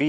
B,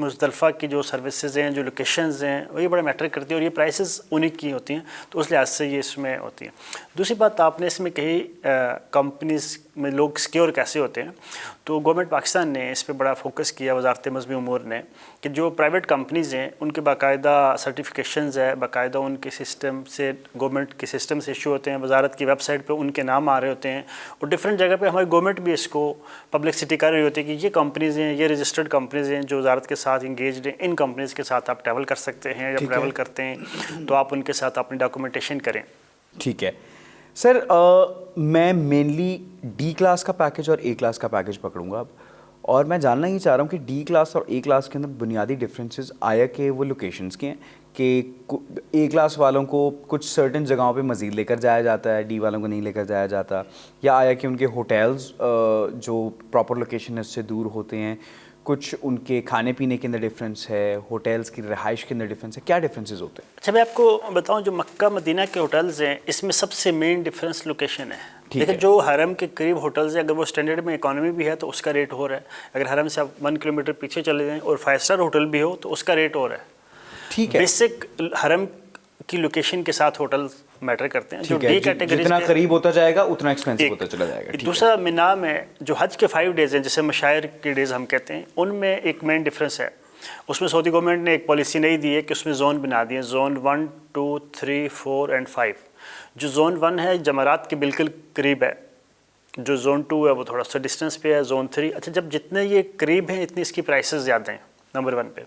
مزدلفہ کی جو services ہیں، جو لوکیشنز ہیں، وہ یہ بڑا میٹر کرتی ہیں، اور یہ پرائسز انہیں کی ہوتی ہیں، تو اس لحاظ سے یہ اس میں ہوتی ہیں۔ دوسری بات آپ نے اس میں کہی کمپنیز میں لوگ سیکیور کیسے ہوتے ہیں، تو گورنمنٹ پاکستان نے اس پہ بڑا فوکس کیا، وزارت مذہبی امور نے، کہ جو پرائیویٹ کمپنیز ہیں ان کے باقاعدہ سرٹیفکیشنز ہے، باقاعدہ ان کے سسٹم سے، گورنمنٹ کے سسٹم سے ایشو ہوتے ہیں، وزارت کی ویب سائٹ پہ ان کے نام آ رہے ہوتے ہیں، اور ڈفرینٹ جگہ پہ ہماری گورنمنٹ بھی اس کو پبلسٹی کر رہی ہوتی ہے کہ یہ کمپنیز ہیں، یہ رجسٹرڈ کمپنیز ہیں جو وزارت کے ساتھ انگیجڈ ہیں، ان کمپنیز کے ساتھ آپ ٹریول کر سکتے ہیں، جب ٹریول کرتے ہیں تو آپ ان کے ساتھ اپنی ڈاکومنٹیشن کریں۔ ٹھیک ہے سر، میں مینلی ڈی کلاس کا پیکج اور اے کلاس کا پیکج پکڑوں گا اب، اور میں جاننا ہی چاہ رہا ہوں کہ ڈی کلاس اور اے کلاس کے اندر بنیادی ڈفرینسز آیا کہ وہ لوکیشنز کے ہیں، کہ اے کلاس والوں کو کچھ سرٹن جگہوں پہ مزید لے کر جایا جاتا ہے، ڈی والوں کو نہیں لے کر جایا جاتا، یا آیا کہ ان کے ہوٹلز جو پراپر لوکیشن ہے اس سے دور ہوتے ہیں، کچھ ان کے کھانے پینے کے اندر ڈفرینس ہے، ہوٹلز کی رہائش کے اندر ڈفرینس ہے، کیا ڈفرینسز ہوتے ہیں؟ اچھا میں آپ کو بتاؤں، جو مکہ مدینہ کے ہوٹلز ہیں اس میں سب سے مین ڈفرینس لوکیشن ہے۔ لیکن جو حرم کے قریب ہوٹلز ہیں، اگر وہ اسٹینڈرڈ میں اکانومی بھی ہے تو اس کا ریٹ ہو رہا ہے، اگر حرم سے آپ 1 کلومیٹر پیچھے چلے جائیں اور 5 اسٹار ہوٹل بھی ہو تو اس کا ریٹ ہو رہا ہے۔ ٹھیک ہے، بیسک حرم کی لوکیشن کے ساتھ ہوٹل میٹر کرتے ہیں۔ جو ڈی کیٹیگری جتنا قریب ہوتا جائے گا اتنا ایکسپینسو ہوتا چلا جائے گا۔ دوسرا مینا میں جو حج کے 5 ڈیز ہیں، جسے مشاعر کے ڈیز ہم کہتے ہیں، ان میں ایک مین ڈفرینس ہے۔ اس میں سعودی گورنمنٹ نے ایک پالیسی نہیں دی ہے کہ اس میں زون بنا دیے، زون 1 2 3 4 اینڈ 5۔ جو زون 1 ہے جمرات کے بالکل قریب ہے، جو زون 2 ہے وہ تھوڑا سا ڈسٹینس پہ ہے، زون 3۔ اچھا جب جتنے یہ قریب ہیں اتنی اس کی پرائسز زیادہ ہیں نمبر 1 پہ۔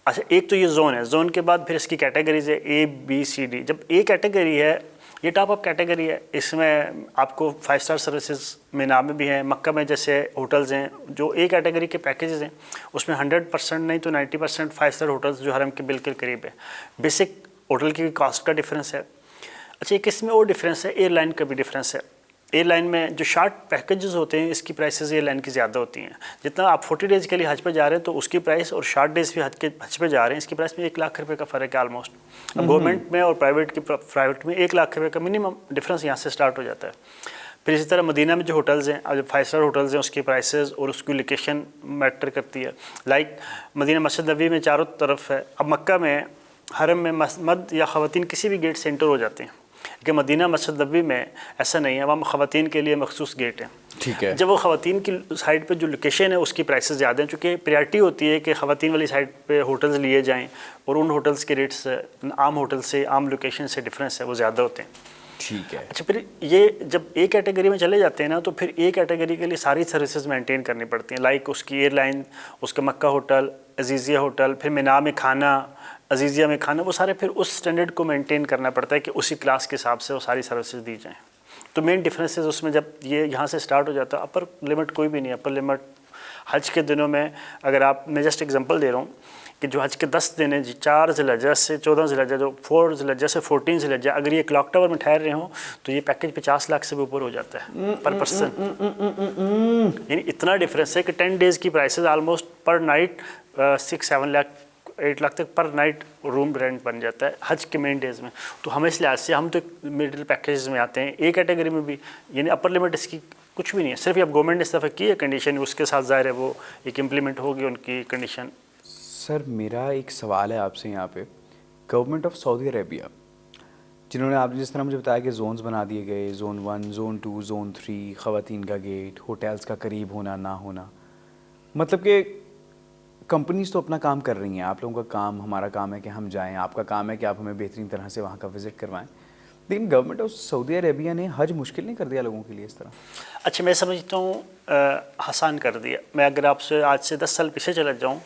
اچھا ایک تو یہ زون ہے، زون کے بعد پھر اس کی کیٹیگریز ہے اے بی سی ڈی۔ جب اے کیٹیگری ہے یہ ٹاپ اپ کیٹیگری ہے، اس میں آپ کو 5 اسٹار سروسز میں نام بھی ہیں، مکہ میں جیسے ہوٹلز ہیں جو اے کیٹیگری کے پیکیجز ہیں اس میں 100% نہیں تو 90% 5 اسٹار ہوٹلز جو حرم کے بالکل قریب ہے۔ بیسک ہوٹل کی کاسٹ کا ڈفرینس ہے۔ اچھا ایک اس میں اور ڈفرینس ہے، ایئر لائن کا بھی ڈفرینس ہے۔ ایئر لائن میں جو شارٹ پیکیجز ہوتے ہیں اس کی پرائسز ایئر لائن کی زیادہ ہوتی ہیں۔ جتنا آپ 40 ڈیز کے لیے حج پہ جا رہے ہیں تو اس کی پرائس، اور شارٹ ڈیز بھی حج پہ جا رہے ہیں اس کی پرائس میں 1 لاکھ روپے کا فرق ہے آلموسٹ۔ اب گورنمنٹ میں اور پرائیویٹ میں 1 لاکھ روپے کا منیمم ڈفرینس یہاں سے سٹارٹ ہو جاتا ہے۔ پھر اسی طرح مدینہ میں جو ہوٹلز ہیں، جو 5 اسٹار ہوٹلز ہیں، اس کی پرائسز اور اس کی لوکیشن میٹر کرتی ہے۔ لائک مدینہ مسجد نبوی میں چاروں طرف ہے، اب مکہ میں حرم میں مرد یا خواتین کسی بھی گیٹ سے انٹر ہو جاتے ہیں، کہ مدینہ مسجد نبوی میں ایسا نہیں ہے، وہاں خواتین کے لیے مخصوص گیٹ ہیں۔ ٹھیک ہے، جب وہ خواتین کی سائڈ پہ جو لوکیشن ہے اس کی پرائسز زیادہ ہیں، چونکہ پریارٹی ہوتی ہے کہ خواتین والی سائڈ پہ ہوٹلز لیے جائیں، اور ان ہوٹلز کے ریٹس عام ہوٹل سے، عام لوکیشن سے ڈفرینس ہے وہ زیادہ ہوتے ہیں۔ ٹھیک ہے۔ اچھا پھر یہ جب اے کیٹیگری میں چلے جاتے ہیں نا، تو پھر اے کیٹیگری کے لیے ساری سروسز مینٹین کرنی پڑتی ہیں، لائک اس کی ایئر لائن، اس کا مکہ ہوٹل، عزیزیہ ہوٹل، پھر مینا میں کھانا، عزیزیہ میں کھانا، وہ سارے پھر اس سٹینڈرڈ کو مینٹین کرنا پڑتا ہے کہ اسی کلاس کے حساب سے وہ ساری سروسز دی جائیں۔ تو مین ڈفرینسز اس میں جب یہ یہاں سے سٹارٹ ہو جاتا ہے، اپر لمٹ کوئی بھی نہیں ہے۔ اپر لمٹ حج کے دنوں میں، اگر آپ، میں جسٹ ایگزامپل دے رہا ہوں کہ جو حج کے 10 دن ہیں، 4 ذی الحجہ سے 14 ذی الحجہ، جو 4 ذی الحجہ سے 14 ذی الحجہ، اگر یہ کلاک ٹاور میں ٹھہر رہے ہوں تو یہ پیکیج 50 لاکھ سے بھی اوپر ہو جاتا ہے پر پرسن۔ یعنی اتنا ڈفرینس ہے کہ 10 ڈیز کی پرائسز آلموسٹ پر نائٹ 6-7 لاکھ 8 لاکھ تک پر نائٹ روم رینٹ بن جاتا ہے حج کے مین ڈیز میں۔ تو ہمیں اس لحاظ سے ہم تو مڈل پیکیجز میں آتے ہیں، اے کیٹیگری میں بھی، یعنی اپر لمٹ اس کی کچھ بھی نہیں ہے، صرف اب گورنمنٹ نے اس دفعہ کی ہے کنڈیشن، اس کے ساتھ ظاہر ہے وہ ایک امپلیمنٹ ہوگی ان کی کنڈیشن۔ سر میرا ایک سوال ہے آپ سے یہاں پہ، گورنمنٹ آف سعودی عربیہ جنہوں نے، آپ نے جس طرح مجھے بتایا کہ زونز بنا دیے گئے، زون 1 زون 2 زون 3، خواتین کا گیٹ، ہوٹلز کا قریب ہونا نہ ہونا، مطلب کہ کمپنیز تو اپنا کام کر رہی ہیں، آپ لوگوں کا کام، ہمارا کام ہے کہ ہم جائیں، آپ کا کام ہے کہ آپ ہمیں بہترین طرح سے وہاں کا وزٹ کروائیں، لیکن گورنمنٹ آف سعودی عربیہ نے حج مشکل نہیں کر دیا لوگوں کے لیے اس طرح؟ اچھا میں سمجھتا ہوں آسان کر دیا۔ میں اگر آپ سے آج سے 10 سال پیچھے چلا جاؤں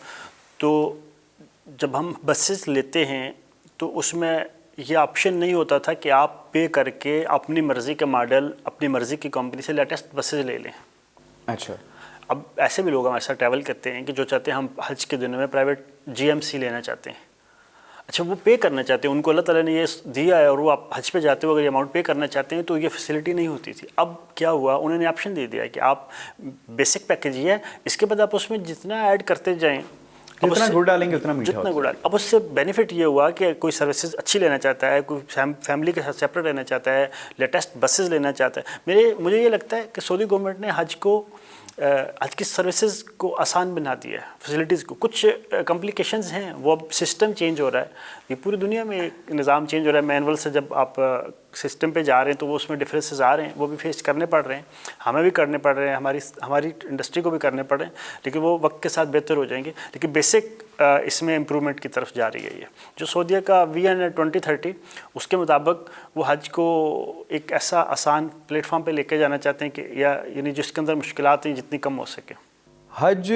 تو جب ہم بسز لیتے ہیں تو اس میں یہ آپشن نہیں ہوتا تھا کہ آپ پے کر کے اپنی مرضی کا ماڈل، اپنی مرضی کی کمپنی سے لیٹسٹ بسز لے لیں۔ اچھا، اب ایسے بھی لوگ ہمارے ساتھ ٹریول کرتے ہیں کہ جو چاہتے ہیں ہم حج کے دنوں میں پرائیویٹ GMC لینا چاہتے ہیں، اچھا وہ پے کرنا چاہتے ہیں، ان کو اللہ تعالیٰ نے یہ دیا ہے اور وہ آپ حج پہ جاتے ہو اگر یہ اماؤنٹ پے کرنا چاہتے ہیں تو یہ فیسلٹی نہیں ہوتی تھی۔ اب کیا ہوا، انہوں نے آپشن دے دیا ہے کہ آپ بیسک پیکیج یہ ہے، اس کے بعد آپ اس میں جتنا ایڈ کرتے جائیں جتنا گڑ ڈالیں گے اتنا میٹھا جتنا گڑ اب اس سے بینیفٹ یہ ہوا کہ کوئی سروسز اچھی لینا چاہتا ہے, کوئی فیملی کے ساتھ سیپریٹ رہنا چاہتا ہے, لیٹسٹ بسز لینا چاہتا ہے. مجھے یہ لگتا ہے کہ سعودی گورنمنٹ نے حج کی سروسز کو آسان بنا دیا ہے, فیسلٹیز کو. کچھ کمپلیکیشنز ہیں, وہ اب سسٹم چینج ہو رہا ہے, یہ پوری دنیا میں ایک نظام چینج ہو رہا ہے. مینول سے جب آپ سسٹم پہ جا رہے ہیں تو وہ اس میں ڈفرینسز آ رہے ہیں, وہ بھی فیس کرنے پڑ رہے ہیں, ہمیں بھی کرنے پڑ رہے ہیں, ہماری انڈسٹری کو بھی کرنے پڑ رہے ہیں, لیکن وہ وقت کے ساتھ بہتر ہو جائیں گے. لیکن بیسک اس میں امپرومنٹ کی طرف جا رہی ہے. یہ جو سعودیہ کا ویژن ہے 2030, اس کے مطابق وہ حج کو ایک ایسا آسان پلیٹ فارم پہ لے کے جانا چاہتے ہیں کہ یعنی جس کے اندر مشکلات ہیں جتنی کم ہو سکے. حج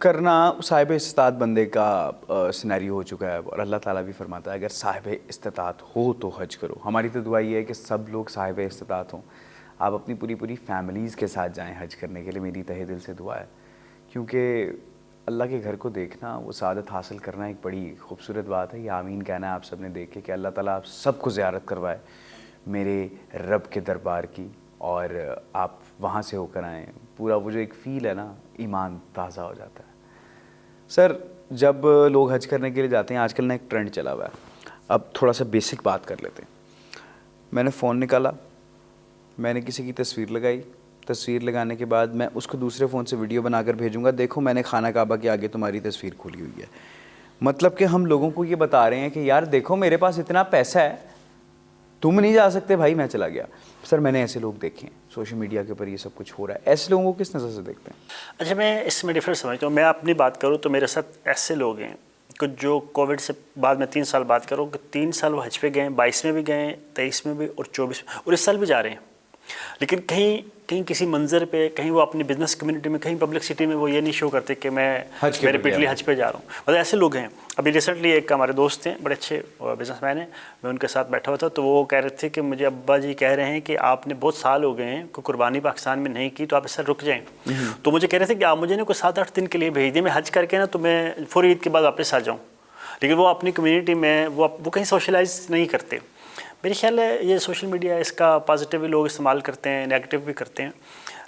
کرنا صاحب استطاعت بندے کا سینیریو ہو چکا ہے, اور اللہ تعالیٰ بھی فرماتا ہے اگر صاحب استطاعت ہو تو حج کرو. ہماری تو دعا یہ ہے کہ سب لوگ صاحب استطاعت ہوں. آپ اپنی پوری فیملیز کے ساتھ جائیں حج کرنے کے لیے, میری تہہ دل سے دعا ہے. کیونکہ اللہ کے گھر کو دیکھنا, وہ سعادت حاصل کرنا ایک بڑی خوبصورت بات ہے. یہ آمین کہنا ہے آپ سب نے دیکھ کے کہ اللہ تعالیٰ آپ سب کو زیارت کروائے میرے رب کے دربار کی, اور آپ وہاں سے ہو کر آئیں. پورا وہ جو ایک فیل ہے نا, ایمان تازہ ہو جاتا ہے. سر, جب لوگ حج کرنے کے لیے جاتے ہیں, آج کل نا ایک ٹرینڈ چلا ہوا ہے. اب تھوڑا سا بیسک بات کر لیتے ہیں. میں نے فون نکالا, میں نے کسی کی تصویر لگائی, تصویر لگانے کے بعد میں اس کو دوسرے فون سے ویڈیو بنا کر بھیجوں گا, دیکھو میں نے خانہ کعبہ کے آگے تمہاری تصویر کھولی ہوئی ہے. مطلب کہ ہم لوگوں کو یہ بتا رہے ہیں کہ یار دیکھو میرے پاس اتنا پیسہ ہے, تم نہیں جا سکتے بھائی, میں چلا گیا. سر میں نے ایسے لوگ دیکھے ہیں سوشل میڈیا کے اوپر, یہ سب کچھ ہو رہا ہے. ایسے لوگوں کو کس نظر سے دیکھتے ہیں؟ اچھا, میں اس میں ڈفرینس سمجھتا ہوں. میں اپنی بات کروں تو میرے ساتھ ایسے لوگ ہیں کہ جو کووڈ سے بعد میں 3 سال بات کروں کہ 3 سال وہ حج پہ گئے, 22 میں بھی گئے, 23 میں بھی, اور 24 میں, اور اس سال بھی جا رہے ہیں. لیکن کہیں کسی منظر پہ, کہیں وہ اپنی بزنس کمیونٹی میں, کہیں پبلک سٹی میں وہ یہ نہیں شو کرتے کہ میں ریپیٹلی حج پہ جا رہا ہوں. مطلب ایسے لوگ ہیں. ابھی ریسنٹلی ایک ہمارے دوست ہیں, بڑے اچھے بزنس مین ہیں, میں ان کے ساتھ بیٹھا ہوا تھا, تو وہ کہہ رہے تھے کہ مجھے ابا جی کہہ رہے ہیں کہ آپ نے بہت سال ہو گئے ہیں کوئی قربانی پاکستان میں نہیں کی, تو آپ اس سے رک جائیں. تو مجھے کہہ رہے تھے کہ آپ مجھے نا کوئی 7-8 دن کے لیے بھیج دیں, میں حج کر کے نا تو میں فوری عید کے بعد واپس آ جاؤں. لیکن وہ اپنی کمیونٹی میں وہ کہیں سوشلائز نہیں کرتے. میرے خیال ہے یہ سوشل میڈیا اس کا پازیٹیو بھی لوگ استعمال کرتے ہیں, نیگیٹو بھی کرتے ہیں,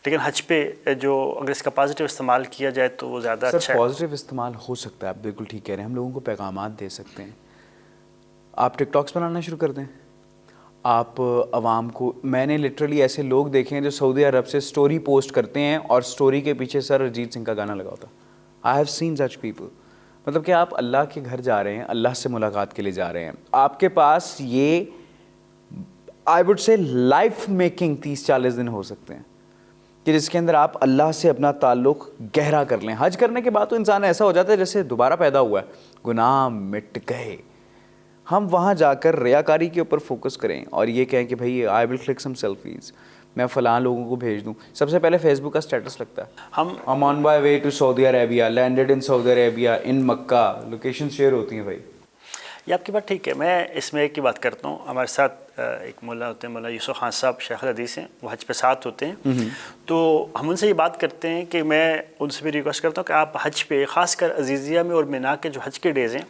لیکن حج پہ جو اگر اس کا پازیٹیو استعمال کیا جائے تو وہ زیادہ اچھا ہے. پازیٹیو استعمال ہو سکتا ہے, آپ بالکل ٹھیک کہہ رہے ہیں. ہم لوگوں کو پیغامات دے سکتے ہیں. آپ ٹک ٹاکس بنانا شروع کر دیں, آپ عوام کو, میں نے لٹرلی ایسے لوگ دیکھے ہیں جو سعودی عرب سے سٹوری پوسٹ کرتے ہیں اور سٹوری کے پیچھے سر ارجیت سنگھ کا گانا لگا ہوتا. I have seen such people. مطلب کہ آپ اللہ کے گھر جا رہے ہیں, اللہ سے ملاقات کے لیے جا رہے ہیں, آپ کے پاس یہ I would say life making 30-40 دن ہو سکتے ہیں کہ جس کے اندر آپ اللہ سے اپنا تعلق گہرا کر لیں. حج کرنے کے بعد تو انسان ایسا ہو جاتا ہے جیسے دوبارہ پیدا ہوا ہے, گناہ مٹ گئے. ہم وہاں جا کر ریاکاری کے اوپر فوکس کریں اور یہ کہیں کہ بھائی آئی ول کلک سم سیلفیز, میں فلاں لوگوں کو بھیج دوں. سب سے پہلے فیس بک کا اسٹیٹس لگتا ہے, ہم on by way to Saudi Arabia, landed in Saudi Arabia in Makkah, location share ہوتی ہیں. بھائی یہ آپ کی بات ٹھیک ہے. میں اس میں ایک کی بات کرتا ہوں. ہمارے ساتھ ایک مولا ہوتے ہیں, مولا یوسف خان صاحب, شیخ الحدیث ہیں, وہ حج پہ ساتھ ہوتے ہیں. تو ہم ان سے یہ بات کرتے ہیں کہ میں ان سے بھی ریکویسٹ کرتا ہوں کہ آپ حج پہ, خاص کر عزیزیہ میں اور مینا کے جو حج کے ڈیز ہیں,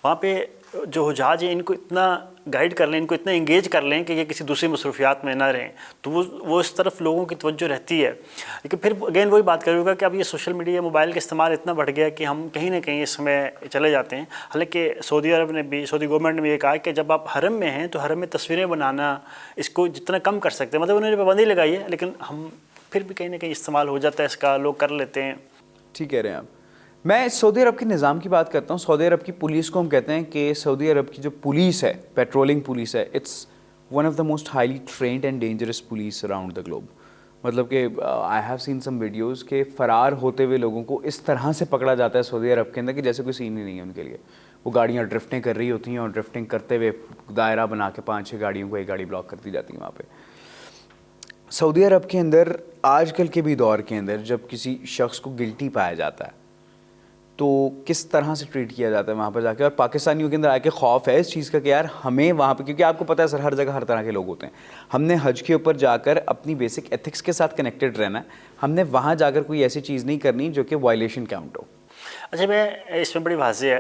وہاں پہ جو حجاج ہیں ان کو اتنا گائیڈ کر لیں, ان کو اتنا انگیج کر لیں کہ یہ کسی دوسری مصروفیات میں نہ رہیں, تو وہ اس طرف لوگوں کی توجہ رہتی ہے. لیکن پھر اگین وہی بات کروں گا کہ اب یہ سوشل میڈیا, موبائل کا استعمال اتنا بڑھ گیا کہ ہم کہیں نہ کہیں اس میں چلے جاتے ہیں. حالانکہ سعودی عرب نے بھی, سعودی گورنمنٹ نے بھی یہ کہا کہ جب آپ حرم میں ہیں تو حرم میں تصویریں بنانا اس کو جتنا کم کر سکتے ہیں, مطلب انہوں نے پابندی لگائی ہے, لیکن ہم پھر بھی کہیں نہ کہیں استعمال ہو جاتا ہے اس کا, لوگ کر لیتے ہیں. ٹھیک کہہ رہے ہیں آپ. میں سعودی عرب کے نظام کی بات کرتا ہوں. سعودی عرب کی پولیس کو ہم کہتے ہیں کہ سعودی عرب کی جو پولیس ہے, پیٹرولنگ پولیس ہے, it's one of the most highly trained and dangerous police around the globe. مطلب کہ I have seen some videos کہ فرار ہوتے ہوئے لوگوں کو اس طرح سے پکڑا جاتا ہے سعودی عرب کے اندر کہ جیسے کوئی سین ہی نہیں ہے ان کے لیے. وہ گاڑیاں ڈرفٹیں کر رہی ہوتی ہیں اور ڈرفٹنگ کرتے ہوئے دائرہ بنا کے 5-6 گاڑیوں کو ایک گاڑی بلاک کر دی جاتی ہے وہاں پہ. سعودی عرب کے اندر آج کل کے بھی دور کے اندر جب کسی شخص کو گلٹی پایا جاتا ہے تو کس طرح سے ٹریٹ کیا جاتا ہے وہاں پر جا کے, اور پاکستانیوں کے اندر آ کے خوف ہے اس چیز کا کہ یار ہمیں وہاں پہ, کیونکہ آپ کو پتہ ہے سر ہر جگہ ہر طرح کے لوگ ہوتے ہیں, ہم نے حج کے اوپر جا کر اپنی بیسک ایتھکس کے ساتھ کنیکٹڈ رہنا ہے. ہم نے وہاں جا کر کوئی ایسی چیز نہیں کرنی جو کہ وائلیشن کاؤنٹ ہو. اچھا, میں اس میں بڑی واضح ہے.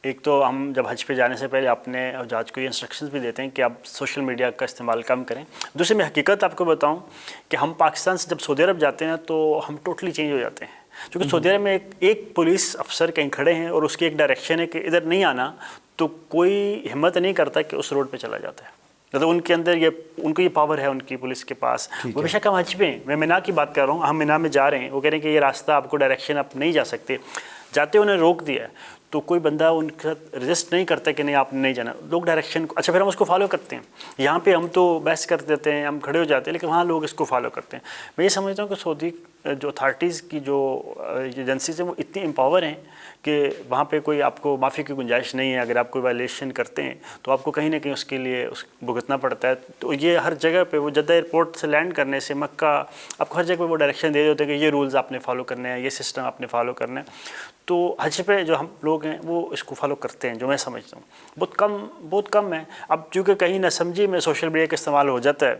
ایک تو ہم جب حج پہ جانے سے پہلے اپنے حجاج کو یہ انسٹرکشنز بھی دیتے ہیں کہ آپ سوشل میڈیا کا استعمال کم کریں. دوسری میں حقیقت آپ کو بتاؤں کہ ہم پاکستان سے جب سعودی عرب جاتے ہیں تو ہم ٹوٹلی چینج ہو جاتے ہیں. کیونکہ سعودی عرب میں ایک پولیس افسر کہیں کھڑے ہیں اور اس کی ایک ڈائریکشن ہے کہ ادھر نہیں آنا، تو کوئی ہمت نہیں کرتا کہ اس روڈ پہ چلا جاتا ہے. مطلب ان کے اندر ان کو یہ پاور ہے ان کی پولیس کے پاس. وہ بے شک ہم حج پہ ہیں، میں مینا کی بات کر رہا ہوں، ہم مینا میں جا رہے ہیں، وہ کہہ رہے ہیں کہ یہ راستہ آپ کو ڈائریکشن آپ نہیں جا سکتے، جاتے انہیں روک دیا ہے. تو کوئی بندہ ان کے ساتھ رجسٹ نہیں کرتا کہ نہیں آپ نے نہیں جانا، لوگ ڈائریکشن کو، اچھا پھر ہم اس کو فالو کرتے ہیں. یہاں پہ ہم تو بحث کر دیتے ہیں، ہم کھڑے ہو جاتے ہیں، لیکن وہاں لوگ اس کو فالو کرتے ہیں. میں یہ سمجھتا ہوں کہ سعودی جو اتھارٹیز کی جو ایجنسیز ہیں وہ اتنی امپاور ہیں کہ وہاں پہ کوئی آپ کو معافی کی گنجائش نہیں ہے. اگر آپ کوئی وائلیشن کرتے ہیں تو آپ کو کہیں نہ کہیں اس کے لیے بھگتنا پڑتا ہے. تو یہ ہر جگہ پہ، وہ جدہ ایئرپورٹ سے لینڈ کرنے سے مکہ، آپ کو ہر جگہ پہ وہ ڈائریکشن دے دیتے ہیں کہ یہ رولز آپ نے فالو کرنے ہیں، یہ سسٹم آپ نے فالو کرنا ہے. تو حج پہ جو ہم لوگ ہیں وہ اس کو فالو کرتے ہیں، جو میں سمجھتا ہوں بہت کم ہے. اب چونکہ کہیں نہ سمجھی میں سوشل میڈیا کا استعمال ہو جاتا ہے،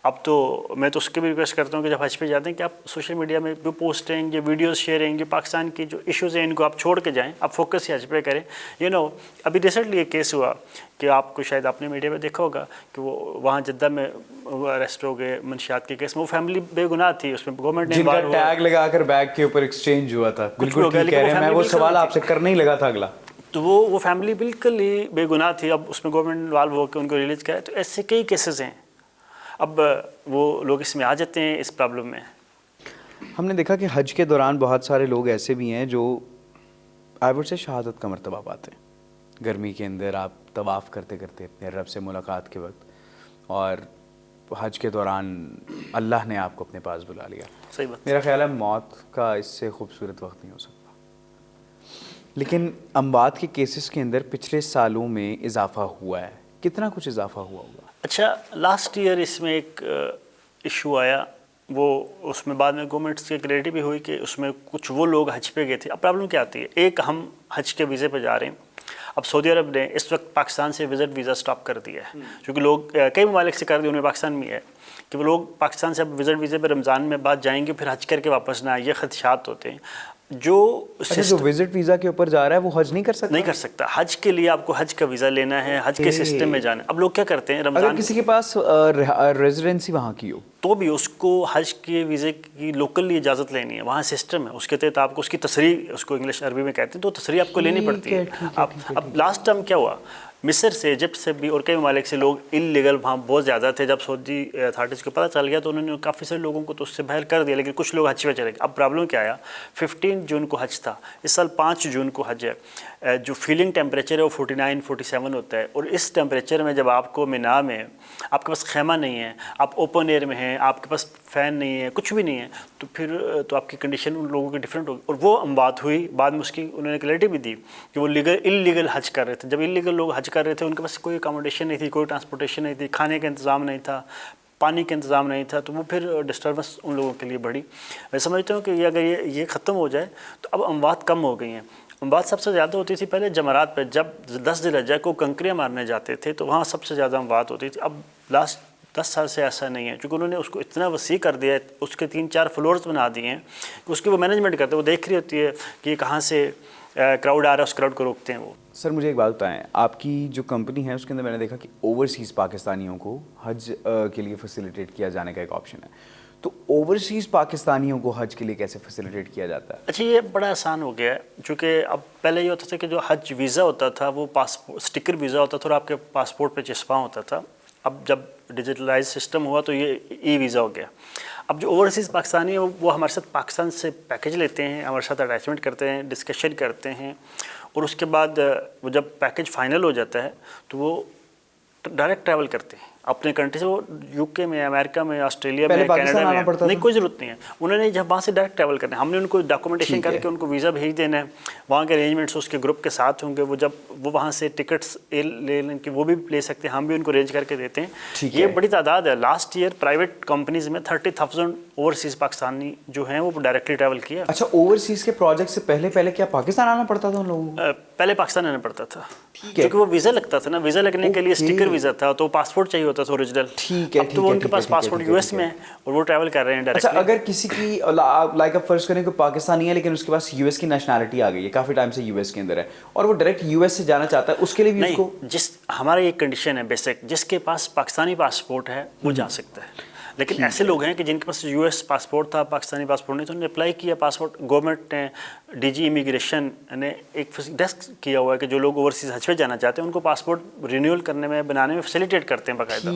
اب تو میں تو اس کی بھی ریکویسٹ کرتا ہوں کہ جب حج پہ جاتے ہیں کہ آپ سوشل میڈیا میں جو پوسٹنگ یا ویڈیوز شیئرنگ، جو پاکستان کی جو ایشوز ہیں ان کو آپ چھوڑ کے جائیں، آپ فوکس ہی حج پہ کریں. ابھی ریسنٹلی ایک کیس ہوا کہ آپ کو شاید آپ نے میڈیا میں دیکھا ہوگا کہ وہ وہاں جدہ میں اریسٹ ہو گئے منشیات کے کیس میں. وہ فیملی بے گناہ تھی، اس میں گورنمنٹ نے جن کا ٹیگ لگا کر بیگ کے اوپر ایکسچینج ہوا تھا. بالکل ٹھیک کہہ رہے ہیں، میں وہ سوال آپ سے کرنے ہی لگا تھا اگلا. تو وہ فیملی بالکل ہی بے گناہ تھی. اب اس میں گورنمنٹ انوالو ہو کے ان کو ریلیز کیا ہے. تو ایسے کئی کیسز ہیں. اب وہ لوگ اس میں آ جاتے ہیں اس پرابلم میں. ہم نے دیکھا کہ حج کے دوران بہت سارے لوگ ایسے بھی ہیں جو آئی وڈ سے شہادت کا مرتبہ پاتے ہیں. گرمی کے اندر آپ طواف کرتے کرتے اپنے رب سے ملاقات کے وقت، اور حج کے دوران اللہ نے آپ کو اپنے پاس بلا لیا. صحیح بات. میرا خیال ہے موت کا اس سے خوبصورت وقت نہیں ہو سکتا. لیکن اموات کے کیسز کے اندر پچھلے سالوں میں اضافہ ہوا ہے. کتنا کچھ اضافہ ہوا ہوگا؟ اچھا، لاسٹ ایئر اس میں ایک ایشو آیا، وہ اس میں بعد میں گورنمنٹ سے کلیئرٹی بھی ہوئی کہ اس میں کچھ وہ لوگ حج پہ گئے تھے. اب پرابلم کیا آتی ہے؟ ایک ہم حج کے ویزے پہ جا رہے ہیں. اب سعودی عرب نے اس وقت پاکستان سے وزٹ ویزا سٹاپ کر دیا ہے، کیونکہ لوگ کئی ممالک سے کر دیا، انہیں پاکستان میں ہے کہ وہ لوگ پاکستان سے اب وزٹ ویزے پہ رمضان میں بعد جائیں گے، پھر حج کر کے واپس نہ آئیں. یہ خدشات ہوتے ہیں. جو وزٹ ویزا کے اوپر جا رہا ہے وہ حج نہیں کر سکتا. نہیں کر سکتا. حج کے لیے آپ کو حج کا ویزا لینا ہے، حج کے سسٹم میں جانا ہے. اب لوگ کیا کرتے ہیں، رمضان اگر کسی کے پاس ریزیڈنسی وہاں کی ہو تو بھی اس کو حج کے ویزے کی لوکلی اجازت لینی ہے. وہاں سسٹم ہے، اس کے تحت آپ کو اس کی تصریح، اس کو انگلش عربی میں کہتے ہیں، تو تصریح آپ کو لینی پڑتی ہے. اب لاسٹ ٹائم کیا ہوا، مصر سے، ایجپٹ سے بھی اور کئی ممالک سے لوگ انلیگل وہاں بہت زیادہ تھے. جب سعودی اتھارٹیز کو پتہ چل گیا تو انہوں نے کافی سارے لوگوں کو تو اس سے باہر کر دیا، لیکن کچھ لوگ حج پہ چلے گئے. اب پرابلم کیا آیا، 15 جون کو حج تھا، اس سال 5 جون کو حج ہے. جو فیلنگ ٹیمپریچر ہے وہ 49 47 ہوتا ہے. اور اس ٹیمپریچر میں جب آپ کو مینا میں، آپ کے پاس خیمہ نہیں ہے، آپ اوپن ایئر میں ہیں، آپ کے پاس فین نہیں ہے، کچھ بھی نہیں ہے، تو پھر تو آپ کی کنڈیشن ان لوگوں کی ڈفرینٹ ہوگی. اور وہ بات ہوئی بعد میں، اس کی انہوں نے کلیئرٹی بھی دی کہ وہ انلیگل حج کر رہے تھے. جب انلیگل لوگ حج کر رہے تھے، ان کے پاس کوئی اکاموڈیشن نہیں تھی، کوئی ٹرانسپورٹیشن نہیں تھی، کھانے کا انتظام نہیں تھا، پانی کا انتظام نہیں تھا، تو وہ پھر ڈسٹربنس ان لوگوں کے لیے بڑھی. میں سمجھتا ہوں کہ اگر یہ ختم ہو جائے تو اب اموات کم ہو گئی ہیں. اموات سب سے زیادہ ہوتی تھی پہلے جمرات پہ، جب 10 ذی الحجہ کو کنکریاں مارنے جاتے تھے تو وہاں سب سے زیادہ اموات ہوتی تھی. اب لاسٹ 10 سال سے ایسا نہیں ہے، چونکہ انہوں نے اس کو اتنا وسیع کر دیا ہے، اس کے 3-4 فلورز بنا دیے ہیں کہ اس کی وہ مینجمنٹ کرتے ہیں. وہ دیکھ رہی ہوتی ہے کہ کہاں سے کراؤڈ آ رہا ہے، اس کراؤڈ کو روکتے ہیں وہ. سر مجھے ایک بات بتائیں، آپ کی جو کمپنی ہے اس کے اندر میں نے دیکھا کہ اوورسیز پاکستانیوں کو حج کے لیے فیسیلیٹیٹ کیا جانے کا ایک آپشن ہے. تو اوورسیز پاکستانیوں کو حج کے لیے کیسے فیسیلیٹیٹ کیا جاتا ہے؟ اچھا، یہ بڑا آسان ہو گیا ہے، چونکہ اب پہلے یہ ہوتا تھا کہ جو حج ویزا ہوتا تھا وہ اسٹکر ویزا ہوتا تھا اور آپ کے پاسپورٹ پہ چسپاں ہوتا تھا. اب جب ڈیجیٹلائز سسٹم ہوا تو یہ ای ویزا ہو گیا. اب جو اوورسیز پاکستانی ہیں وہ ہمارے ساتھ پاکستان سے پیکیج لیتے ہیں، ہمارے ساتھ اٹیچمنٹ کرتے ہیں، ڈسکشن کرتے ہیں، اور اس کے بعد وہ جب پیکیج فائنل ہو جاتا ہے تو وہ ڈائریکٹ ٹریول کرتے ہیں اپنے کنٹری سے. وہ یو کے میں، امریکہ میں، آسٹریلیا میں، کینیڈا میں، نہیں کوئی ضرورت نہیں ہے. انہوں نے جب وہاں سے ڈائریکٹ ٹریول کرنا ہے، ہم نے ان کو ڈاکومنٹیشن کر کے ان کو ویزا بھیج دینا ہے. وہاں کے ارینجمنٹس اس کے گروپ کے ساتھ ہوں گے. وہ جب وہ وہاں سے ٹکٹس لے لیں کہ وہ بھی لے سکتے ہیں، ہم بھی ان کو ارینج کر کے دیتے ہیں. یہ بڑی تعداد ہے. لاسٹ ایئر پرائیویٹ کمپنیز میں 30,000 اوورسیز پاکستانی جو ہیں وہ ڈائریکٹلی ٹریول کیا. اچھا، اوورسیز کے پروجیکٹ سے پہلے کیا پاکستان آنا پڑتا تھا ان لوگوں کو؟ پہلے پاکستان آنا پڑتا تھا، کیونکہ وہ ویزا لگتا تھا نا. ویزا لگنے کے لیے اسٹیکر ویزا تھا تو پاسپورٹ چاہیے ہوتا تھا اوریجنل. اب تو وہ ان کے پاس پاسپورٹ یو ایس میں ہے اور وہ ٹریول کر رہے ہیں ڈائریکٹلی. اچھا، اگر کسی کی لائک اب فرض کریں کہ پاکستانی ہے لیکن اس کے پاس یو ایس کی نیشنلٹی آ گئی ہے، کافی ٹائم سے یو ایس کے اندر ہے، اور وہ ڈائریکٹ یو ایس سے جانا چاہتا ہے، اس کے لیے بھی اس کو ہمارا ایک کنڈیشن ہے بیسک، جس کے پاس پاکستانی پاسپورٹ ہے وہ جا سکتا ہے. لیکن ایسے لوگ ہیں کہ جن کے پاس US پاسپورٹ تھا, پاکستانی پاسپورٹ نہیں, تو انہوں نے اپلائی کیا پاسپورٹ, گورنمنٹ نے DG امیگریشن نے ایک ڈیسک کیا ہوا ہے کہ جو لوگ اوورسیز حج پہ جانا چاہتے ہیں ان کو پاسپورٹ رینیول کرنے میں, بنانے میں فیسیلیٹیٹ کرتے ہیں باقاعدہ.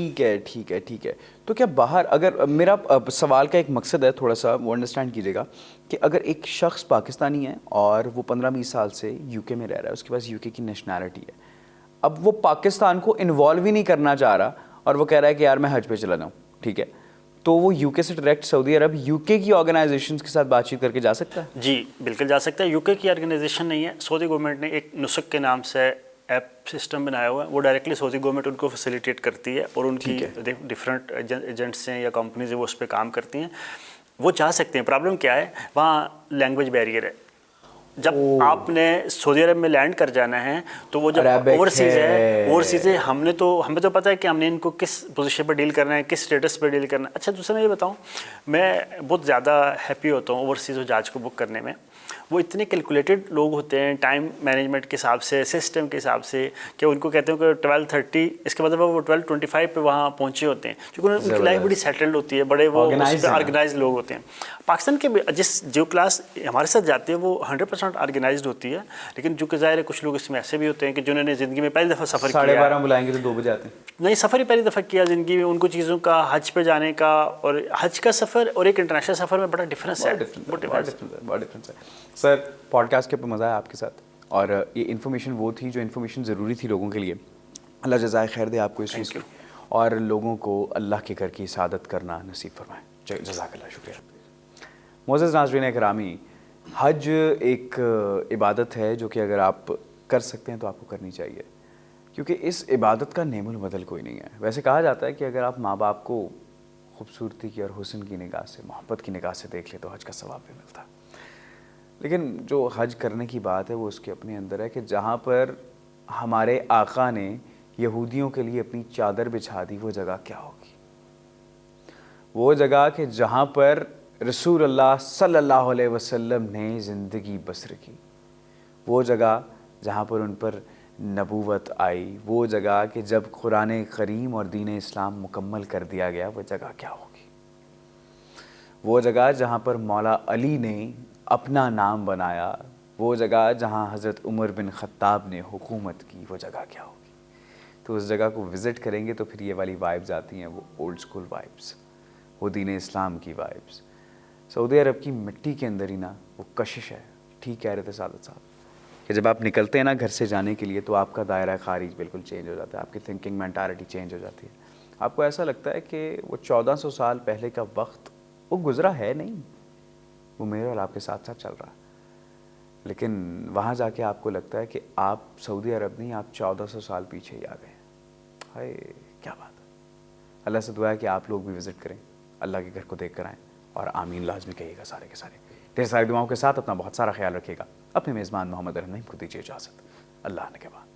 ٹھیک ہے. تو کیا باہر, اگر میرا سوال کا ایک مقصد ہے تھوڑا سا وہ انڈرسٹینڈ کیجیے گا, کہ اگر ایک شخص پاکستانی ہے اور وہ 15-20 سال سے UK میں رہ رہا ہے, اس کے پاس UK کی نیشنلٹی ہے, اب وہ پاکستان کو انوالو ہی نہیں کرنا چاہ رہا اور وہ کہہ رہا ہے کہ یار میں حج پہ چلا جاؤں, ٹھیک ہے, تو وہ UK سے ڈائریکٹ سعودی عرب UK کی آرگنائزیشنز کے ساتھ بات چیت کر کے جا سکتا ہے؟ جی بالکل جا سکتا ہے. UK کی آرگنائزیشن نہیں ہے, سعودی گورنمنٹ نے ایک نسک کے نام سے ایپ سسٹم بنایا ہوا ہے, وہ ڈائریکٹلی سعودی گورنمنٹ ان کو فیسیلیٹیٹ کرتی ہے, اور ان کی ڈفرینٹ ایجنٹس ہیں یا کمپنیز ہیں وہ اس پہ کام کرتی ہیں, وہ جا سکتے ہیں. پرابلم کیا ہے, وہاں لینگویج بیریئر ہے. جب آپ نے سعودی عرب میں لینڈ کر جانا ہے تو وہ جب اوورسیز ہے, ہمیں تو پتہ ہے کہ ہم نے ان کو کس پوزیشن پہ ڈیل کرنا ہے, کس اسٹیٹس پہ ڈیل کرنا ہے. اچھا دوسرا میں یہ بتاؤں, میں بہت زیادہ ہیپی ہوتا ہوں اوورسیز جہاز کو بک کرنے میں. وہ اتنے کیلکولیٹڈ لوگ ہوتے ہیں ٹائم مینجمنٹ کے حساب سے, سسٹم کے حساب سے, کہ ان کو کہتے ہیں کہ 12:30, اس کے بعد وہ 12:25 پہ وہاں پہنچے ہوتے ہیں, کیونکہ ان کی لائف بڑی سیٹلڈ ہوتی ہے, بڑے وہ آرگنائز لوگ ہوتے ہیں. پاکستان کے جو کلاس ہمارے ساتھ جاتے ہیں وہ 100% آرگنائزڈ ہوتی ہے, لیکن جو کہ ظاہر ہے کچھ لوگ اس میں ایسے بھی ہوتے ہیں کہ جنہوں نے زندگی میں پہلی دفعہ سفر کیا, 12:30 بلائیں گے تو 2 بجے آتے ہیں, نہیں سفر ہی پہلی دفعہ کیا زندگی میں, ان کو چیزوں کا حج پہ جانے کا, اور حج کا سفر اور ایک انٹرنیشنل سفر میں بڑا ڈفرینس ہے. سر پوڈ کاسٹ کے اوپر مزہ آیا آپ کے ساتھ, اور یہ انفارمیشن وہ تھی جو انفارمیشن ضروری تھی لوگوں کے لیے. اللہ جزائے خیر دے آپ کو اس چیز کی, اور لوگوں کو اللہ کے گھر کی سعادت کرنا نصیب فرمائے. جزاک اللہ, شکریہ. معزز ناظرین اکرامی, حج ایک عبادت ہے جو کہ اگر آپ کر سکتے ہیں تو آپ کو کرنی چاہیے, کیونکہ اس عبادت کا نعم البدل کوئی نہیں ہے. ویسے کہا جاتا ہے کہ اگر آپ ماں باپ کو خوبصورتی کی اور حسن کی نگاہ سے, محبت کی نگاہ سے دیکھ لیں تو حج کا ثواب بھی ملتا ہے. لیکن جو حج کرنے کی بات ہے وہ اس کے اپنے اندر ہے کہ جہاں پر ہمارے آقا نے یہودیوں کے لیے اپنی چادر بچھا دی, وہ جگہ کیا ہوگی؟ وہ جگہ کہ جہاں پر رسول اللہ صلی اللہ علیہ وسلم نے زندگی بسر کی, وہ جگہ جہاں پر ان پر نبوت آئی, وہ جگہ کہ جب قرآن کریم اور دین اسلام مکمل کر دیا گیا, وہ جگہ کیا ہوگی؟ وہ جگہ جہاں پر مولا علی نے اپنا نام بنایا, وہ جگہ جہاں حضرت عمر بن خطاب نے حکومت کی, وہ جگہ کیا ہوگی؟ تو اس جگہ کو وزٹ کریں گے تو پھر یہ والی وائبز آتی ہیں, وہ اولڈ سکول وائبز, وہ دین اسلام کی وائبز. سعودی عرب کی مٹی کے اندر ہی نا وہ کشش ہے. ٹھیک کہہ رہے تھے سعادت صاحب کہ جب آپ نکلتے ہیں نا گھر سے جانے کے لیے تو آپ کا دائرہ خارج بالکل چینج ہو جاتا ہے, آپ کی تھنکنگ مینٹالٹی چینج ہو جاتی ہے. آپ کو ایسا لگتا ہے کہ وہ 1400 سال پہلے کا وقت وہ گزرا ہے نہیں, وہ میرے اور آپ کے ساتھ ساتھ چل رہا ہے. لیکن وہاں جا کے آپ کو لگتا ہے کہ آپ سعودی عرب نہیں, آپ 1400 سال پیچھے ہی آ گئے. ہائے کیا بات ہے. اللہ سے دعا ہے کہ آپ لوگ بھی وزٹ کریں, اللہ کے گھر کو دیکھ کر آئیں, اور آمین لازمی کہیے گا سارے کے سارے. ڈھیر ساری دعاؤں کے ساتھ اپنا بہت سارا خیال رکھیے گا. اپنے میزبان محمد ارحم کو دیجیے اجازت. اللہ نے کے بعد.